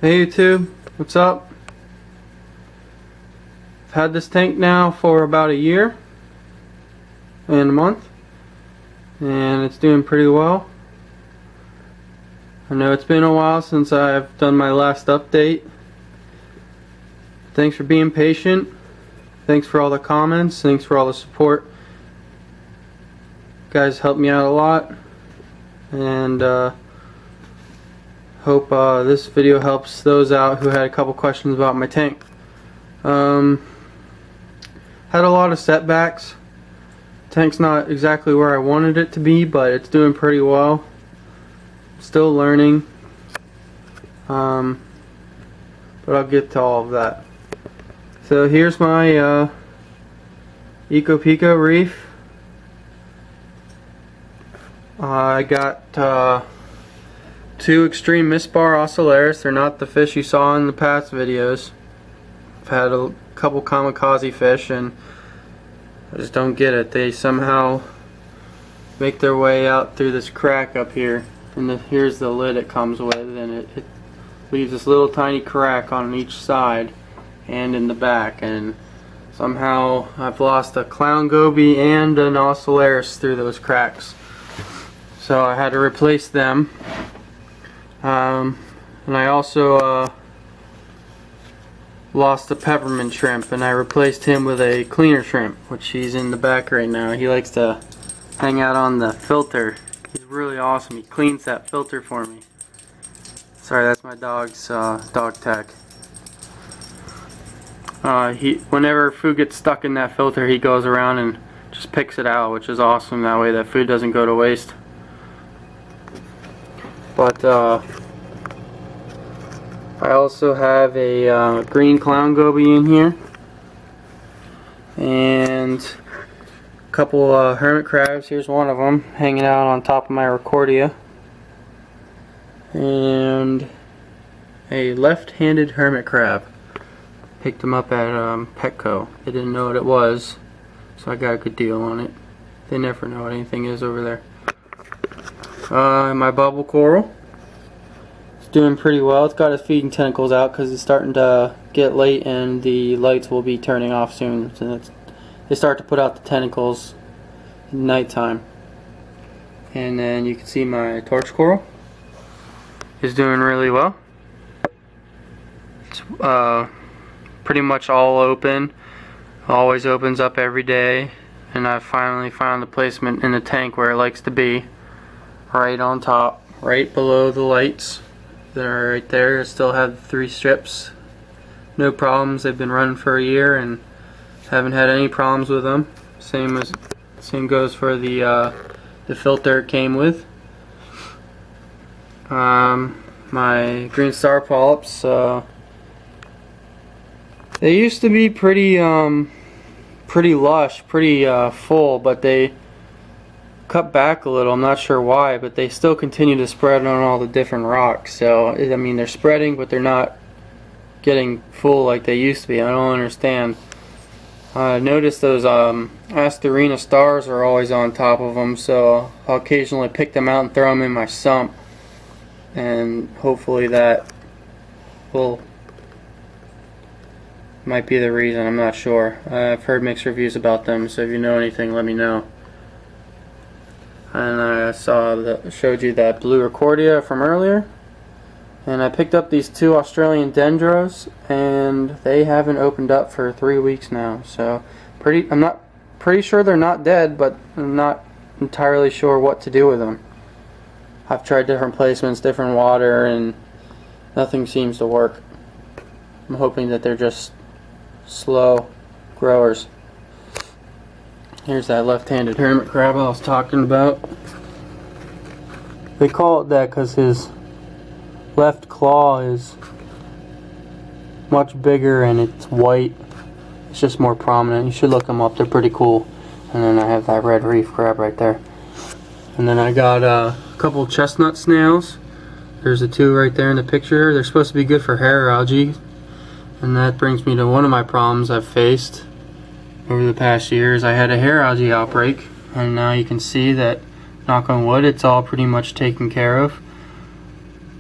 Hey YouTube, what's up? I've had this tank now for about a year and a month, and it's doing pretty well. I know it's been a while since I've done my last update. Thanks for being patient. Thanks for all the comments. Thanks for all the support. You guys helped me out a lot, and hope this video helps those out who had a couple questions about my tank. Had a lot of setbacks. Tank's not exactly where I wanted it to be, but it's doing pretty well. Still learning, but I'll get to all of that. So here's my Ecopico Reef. I got two extreme misbar ocellaris. They're not the fish you saw in the past videos. I've had a couple kamikaze fish and I just don't get it. They somehow make their way out through this crack up here, and here's the lid it comes with, and it leaves this little tiny crack on each side and in the back, and somehow I've lost a clown goby and an ocellaris through those cracks. So I had to replace them. And I also lost a peppermint shrimp, and I replaced him with a cleaner shrimp, which he's in the back right now. He likes to hang out on the filter. He's really awesome. He cleans that filter for me. Sorry, that's my dog's dog tag. Whenever food gets stuck in that filter, he goes around and just picks it out, which is awesome. That way that food doesn't go to waste. But I also have a green clown goby in here, and a couple hermit crabs. Here's one of them hanging out on top of my recordia, and a left-handed hermit crab. Picked them up at Petco. They didn't know what it was, so I got a good deal on it. They never know what anything is over there. My bubble coral. It's doing pretty well. It's got its feeding tentacles out because it's starting to get late and the lights will be turning off soon. So they start to put out the tentacles at nighttime. And then you can see my torch coral is doing really well. It's pretty much all open. Always opens up every day. And I finally found the placement in the tank where it likes to be. Right on top, right below the lights. They're right there. I still have 3 strips. No problems. They've been running for a year and haven't had any problems with them. Same goes for the filter it came with. My green star polyps. They used to be pretty lush, pretty full, but they cut back a little. I'm not sure why, but they still continue to spread on all the different rocks. So I mean, they're spreading, but they're not getting full like they used to be. I don't understand. I noticed those Astorina stars are always on top of them, so I'll occasionally pick them out and throw them in my sump, and hopefully that might be the reason. I'm not sure. I've heard mixed reviews about them, so if you know anything, let me know. And I showed you that blue recordia from earlier, and I picked up these 2 Australian dendros, and they haven't opened up for 3 weeks now. So I'm not pretty sure they're not dead, but I'm not entirely sure what to do with them. I've tried different placements, different water, and nothing seems to work. I'm hoping that they're just slow growers. Here's that left-handed hermit crab I was talking about. They call it that because his left claw is much bigger and it's white. It's just more prominent. You should look them up. They're pretty cool. And then I have that red reef crab right there. And then I got a couple chestnut snails. There's the 2 right there in the picture. They're supposed to be good for hair algae. And that brings me to one of my problems I've faced over the past years. I had a hair algae outbreak, and now you can see that, knock on wood, it's all pretty much taken care of.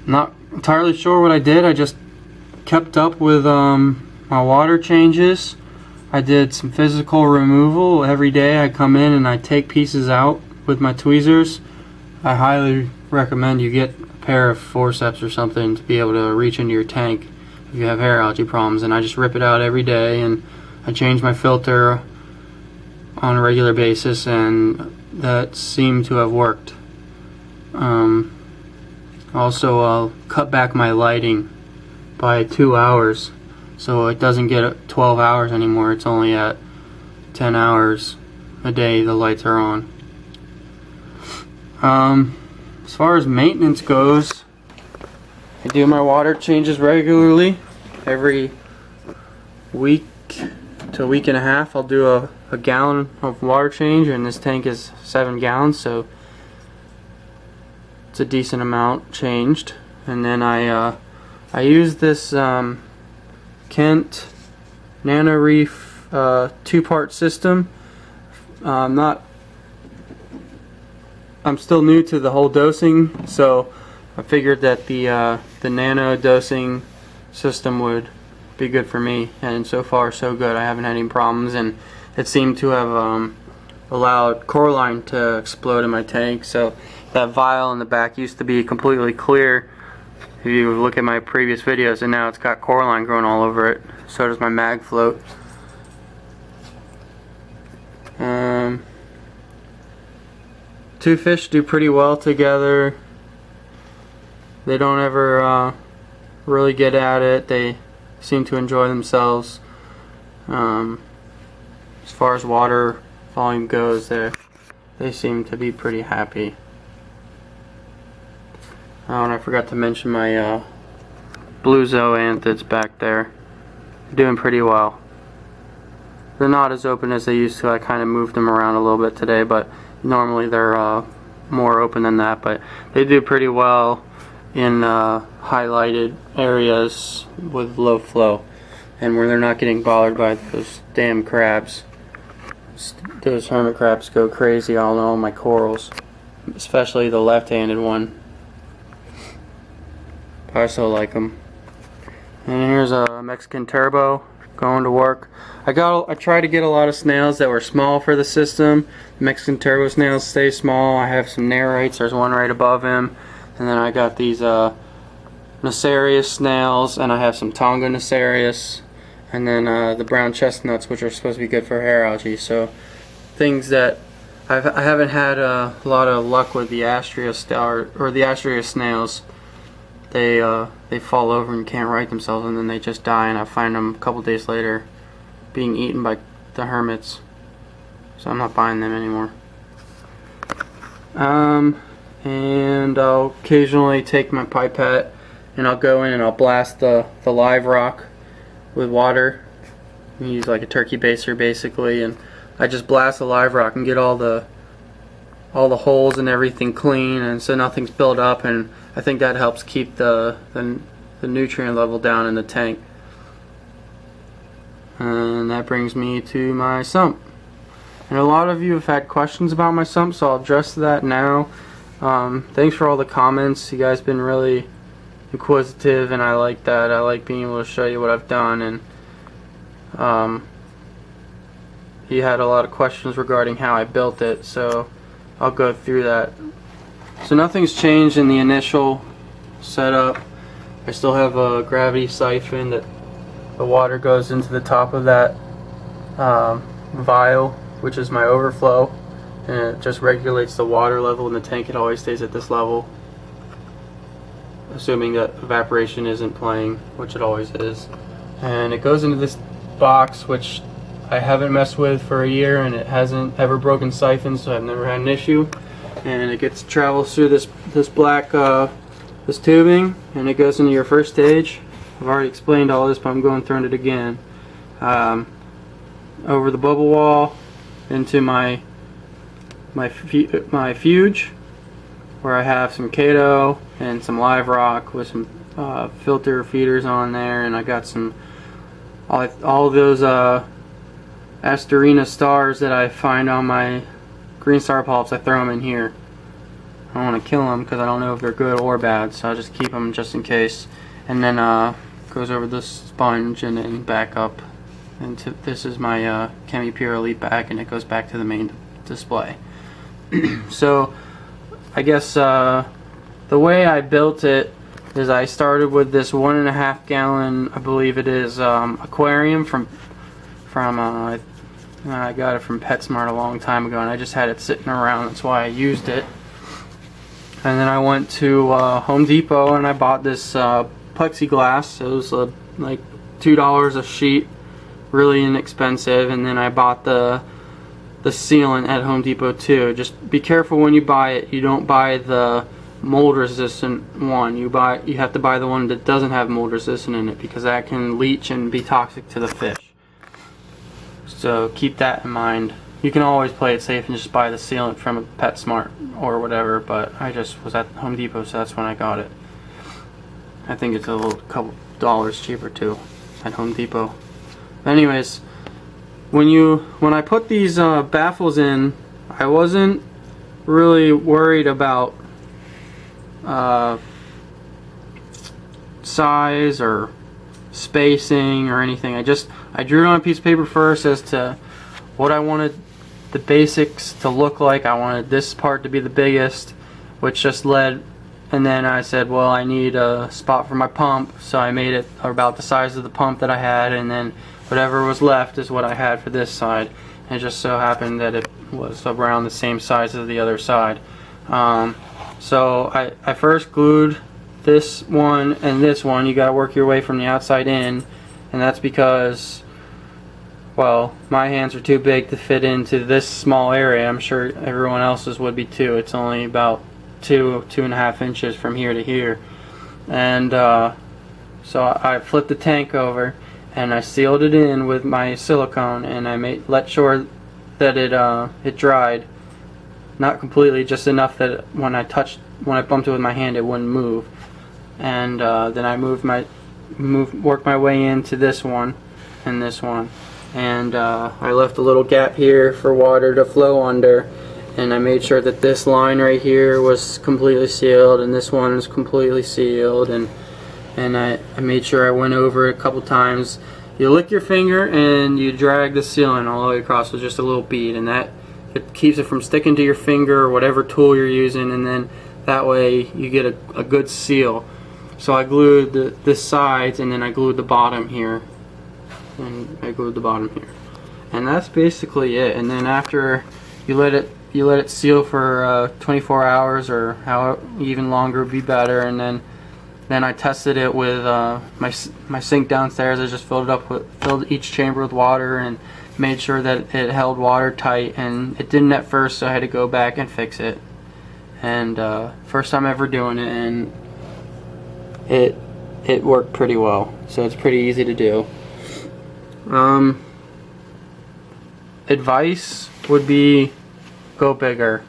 Not entirely sure what I did. I just kept up with my water changes. I did some physical removal every day. I come in and I take pieces out with my tweezers. I highly recommend you get a pair of forceps or something to be able to reach into your tank if you have hair algae problems. And I just rip it out every day, and I change my filter on a regular basis, and that seemed to have worked. Also, I'll cut back my lighting by 2 hours, so it doesn't get at 12 hours anymore. It's only at 10 hours a day the lights are on. As far as maintenance goes, I do my water changes regularly. Every week to a week and a half I'll do a gallon of water change, and this tank is 7 gallons, so it's a decent amount changed. And then I use this Kent Nano Reef 2-part system. I'm still new to the whole dosing, so I figured that the nano dosing system would be good for me, and so far so good. I haven't had any problems, and it seemed to have allowed Coraline to explode in my tank. So that vial in the back used to be completely clear if you look at my previous videos, and now it's got Coraline growing all over it. So does my mag float. Two fish do pretty well together. They don't ever really get at it. They seem to enjoy themselves. As far as water volume goes, they seem to be pretty happy. Oh, and I forgot to mention my blue zoanthids back there. They're doing pretty well. They're not as open as they used to. I kind of moved them around a little bit today, but normally they're more open than that. But they do pretty well in highlighted areas with low flow, and where they're not getting bothered by those damn crabs. Those hermit crabs go crazy on all my corals, especially the left-handed one. I so like them. And here's a Mexican turbo going to work. I tried to get a lot of snails that were small for the system. The Mexican turbo snails stay small. I have some Nerites. There's one right above him. And then I got these Nacerius snails, and I have some Tonga Nacerius, and then the brown chestnuts, which are supposed to be good for hair algae. So things that I haven't had a lot of luck with the Astrea or the Astrea snails. They fall over and can't right themselves, and then they just die, and I find them a couple days later being eaten by the hermits. So I'm not buying them anymore. And I'll occasionally take my pipette and I'll go in and I'll blast the live rock with water. You use like a turkey baster basically, and I just blast the live rock and get all the holes and everything clean, and so nothing's built up, and I think that helps keep the nutrient level down in the tank. And that brings me to my sump. And a lot of you have had questions about my sump, so I'll address that now. Thanks for all the comments. You guys have been really inquisitive, and I like that. I like being able to show you what I've done, and you had a lot of questions regarding how I built it, so I'll go through that. So nothing's changed in the initial setup. I still have a gravity siphon that the water goes into the top of that vial, which is my overflow, and it just regulates the water level in the tank. It always stays at this level, assuming that evaporation isn't playing, which it always is. And it goes into this box, which I haven't messed with for a year, and it hasn't ever broken siphons, so I've never had an issue. And it travels through this black this tubing, and it goes into your first stage. I've already explained all this, but I'm going through it again. Over the bubble wall into my fuge, where I have some Kato and some live rock with some filter feeders on there, and I got some all of those Asterina stars that I find on my green star polyps. I throw them in here. I don't want to kill them because I don't know if they're good or bad, so I just keep them just in case. And then goes over the sponge and then back up. And this is my Chemi-Pure Elite bag, and it goes back to the main display. So I guess the way I built it is I started with this 1.5 gallon, I believe it is, aquarium from I got it from PetSmart a long time ago, and I just had it sitting around. That's why I used it. And then I went to Home Depot and I bought this plexiglass. It was like $2 a sheet, really inexpensive. And then I bought the sealant at Home Depot too. Just be careful when you buy it. You don't buy the mold resistant one. You have to buy the one that doesn't have mold resistant in it, because that can leach and be toxic to the fish. So keep that in mind. You can always play it safe and just buy the sealant from PetSmart or whatever, but I just was at Home Depot, so that's when I got it. I think it's a couple dollars cheaper too at Home Depot. Anyways, when I put these baffles in, I wasn't really worried about size or spacing or anything. I drew it on a piece of paper first as to what I wanted the basics to look like. I wanted this part to be the biggest, which just led, and then I said, well, I need a spot for my pump, so I made it about the size of the pump that I had, and then whatever was left is what I had for this side. And it just so happened that it was around the same size as the other side. So I first glued this one and this one. You gotta work your way from the outside in, and that's because, well, my hands are too big to fit into this small area. I'm sure everyone else's would be too. It's only about 2.5 inches from here to here. And so I flipped the tank over and I sealed it in with my silicone, and I let sure that it dried. Not completely, just enough that when I bumped it with my hand, it wouldn't move. And then I worked my way into this one and this one. And I left a little gap here for water to flow under, and I made sure that this line right here was completely sealed, and this one is completely sealed, and I made sure I went over it a couple times. You lick your finger and you drag the sealant all the way across with just a little bead, and it keeps it from sticking to your finger or whatever tool you're using, and then that way you get a good seal. So I glued the sides, and then I glued the bottom here. And I glued the bottom here, and that's basically it. And then after you let it seal for 24 hours, or how even longer would be better. And then I tested it with my sink downstairs. I just filled each chamber with water and made sure that it held water tight, and it didn't at first, so I had to go back and fix it. And first time ever doing it, and it worked pretty well. So it's pretty easy to do. Advice would be go bigger.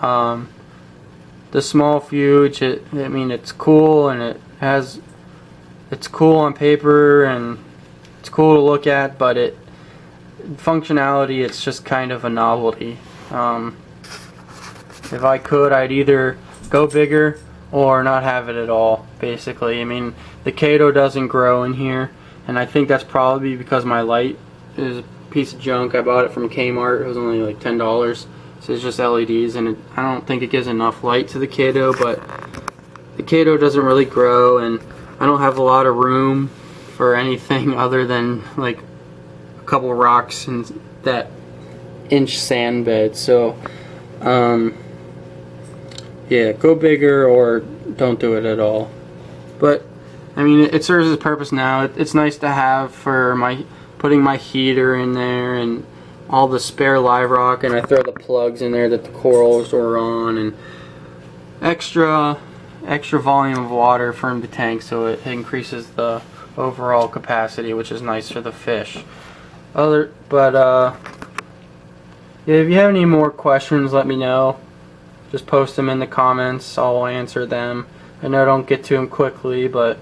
The small fuge, I mean, it's cool, and it's cool on paper, and it's cool to look at, but functionality, it's just kind of a novelty. If I could, I'd either go bigger or not have it at all, basically. I mean, the Kato doesn't grow in here, and I think that's probably because my light is a piece of junk. I bought it from Kmart. It was only like $10. So it's just LEDs, and I don't think it gives enough light to the Kato, but the Kato doesn't really grow, and I don't have a lot of room for anything other than like a couple rocks and that inch sand bed. So yeah, go bigger or don't do it at all. But I mean, it serves its purpose now. It's nice to have for putting my heater in there and all the spare live rock, and I throw the plugs in there that the corals are on, and extra volume of water from the tank, so it increases the overall capacity, which is nice for the fish. Yeah, if you have any more questions, let me know. Just post them in the comments. I'll answer them. I know I don't get to them quickly, but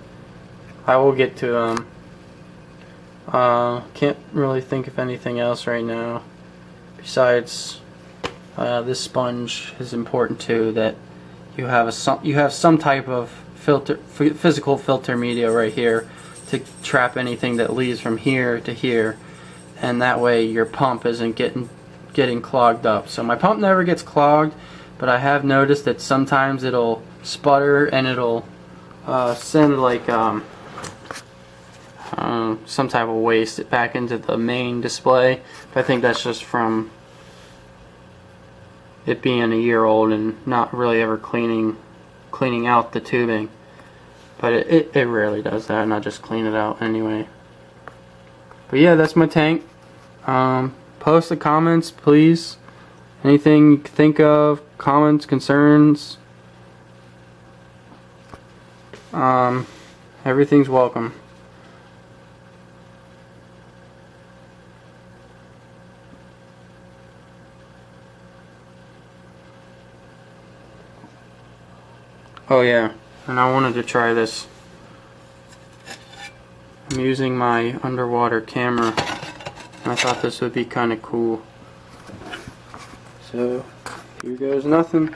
I will get to them. Can't really think of anything else right now. Besides, this sponge is important too. That you have some type of filter, physical filter media right here to trap anything that leaves from here to here, and that way your pump isn't getting clogged up. So my pump never gets clogged, but I have noticed that sometimes it'll sputter and it'll send like some type of waste back into the main display. But I think that's just from it being a year old and not really ever cleaning out the tubing. But it rarely does that, and I just clean it out anyway. But yeah, that's my tank. Post the comments, please. Anything you can think of, comments, concerns. Everything's welcome. Oh yeah, and I wanted to try this. I'm using my underwater camera, and I thought this would be kind of cool. So, here goes nothing.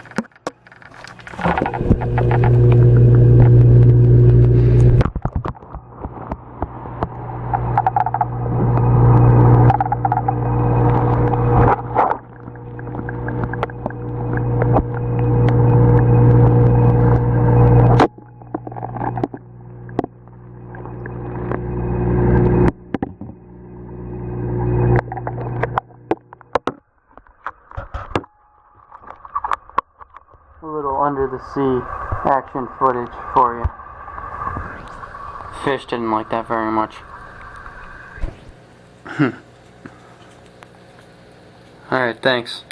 A little under the sea action footage for you. Fish didn't like that very much. Alright, thanks.